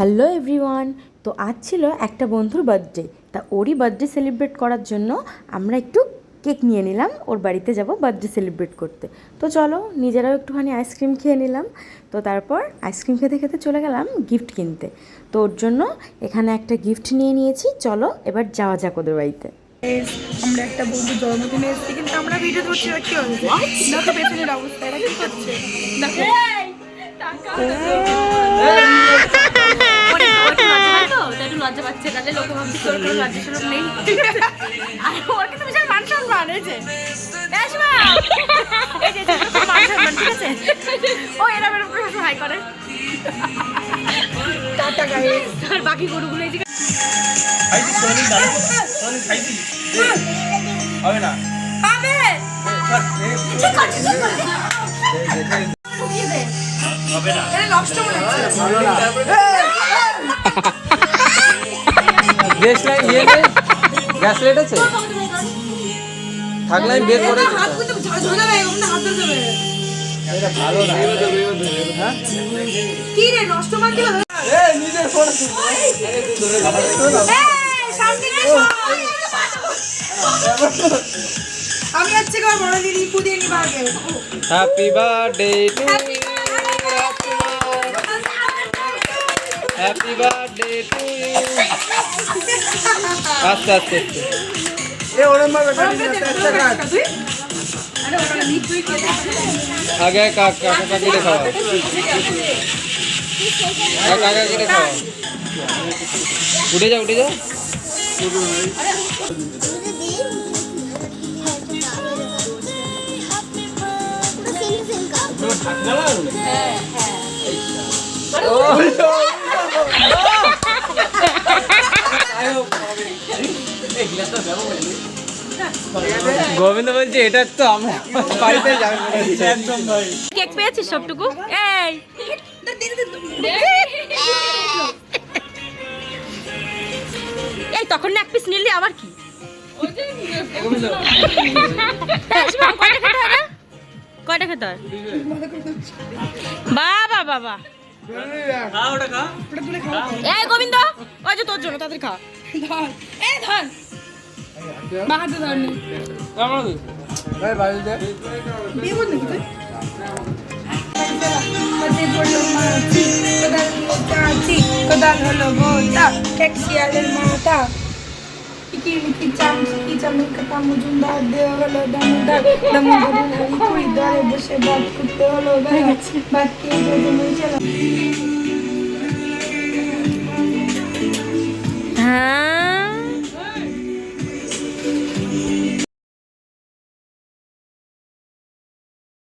Hello everyone. তো আজ ছিল একটা বন্ধুর বার্থডে, তা ওরই বার্থডে সেলিব্রেট করার জন্য আমরা একটু কেক নিয়ে নিলাম, ওর বাড়িতে যাব বার্থডে সেলিব্রেট করতে। তো চলো নিজেরাও একটুখানি আইসক্রিম খেয়ে নিলাম। তো তারপর আইসক্রিম খেতে খেতে চলে গেলাম গিফট কিনতে। তো ওর জন্য এখানে একটা গিফট নিয়ে নিয়েছি, চলো এবার যাওয়া যাক ওদের বাড়িতে। আমরা একটা বন্ধুর জন্মদিনে এসেছি, কিন্তু আমরা ভিডিও করছি না। কি হয়েছে দেখো পেছনের অবস্থা, এরা কি করছে দেখো। লজ্জা পাচ্ছে, তাহলে লোকে ভাবছে তোর কোনো লজ্জা সরম নেই। আর ওর কিন্তু বিশাল মান সম্মান হয়েছে, ঠিক আছে? ও এরকম এরকম করে হাই করে। Tata guys. আর বাকি গরুগুলো এই যে হবে না পাবে হবে না এটা নষ্ট মনে হচ্ছে। গ্যাস লাইট গ্যাস লাইট আছে থাকলে আমি বের করে হাত কিন্তু ধরে যাবে, ওখানে হাত ধরে যাবে। এটা ভালো না। হ্যাঁ কি রে নষ্ট মান দিল? এই নিজের ফোন আরে তুই ধরে যা। এই সামনে এসো। আমি আজকে আমার বড় দিদি পুদিয়ে নিবা আগে। Happy birthday to happy birthday to আস্তে আস্তে এ ওরম ভাবে কাটি না একটা কাট আরে ওটা নিচ তুই কে আগে কাকা কেটে খাওয়া কাকা কেটে খাওয়া উঠে যাও গোবিন্দ বলছে এটা তো আমরা বাড়িতে যাবো একদম ভাই। কেক পেয়েছিস সবটুকু? এই এই তখন না এক পিস নিলি, আবার কি কয়টা খেতে হয়? বাবা বাবা এই গোবিন্দ, ওই যে তোর জন্য, তাদের খা। এই ধর বাহাতে ধর নি ভাই বাড়িতে বিয়ে করতে কি তুই মধ্যে পড়লো মাছি কোদাল হলো গোটা ট্যাক্সিয়ালের মাথা কি চামচ কাটা মজুমদার দেওয়া হলো দামোদার কুড়ি দরে বসে বাদ করতে হলো বাদ খেয়ে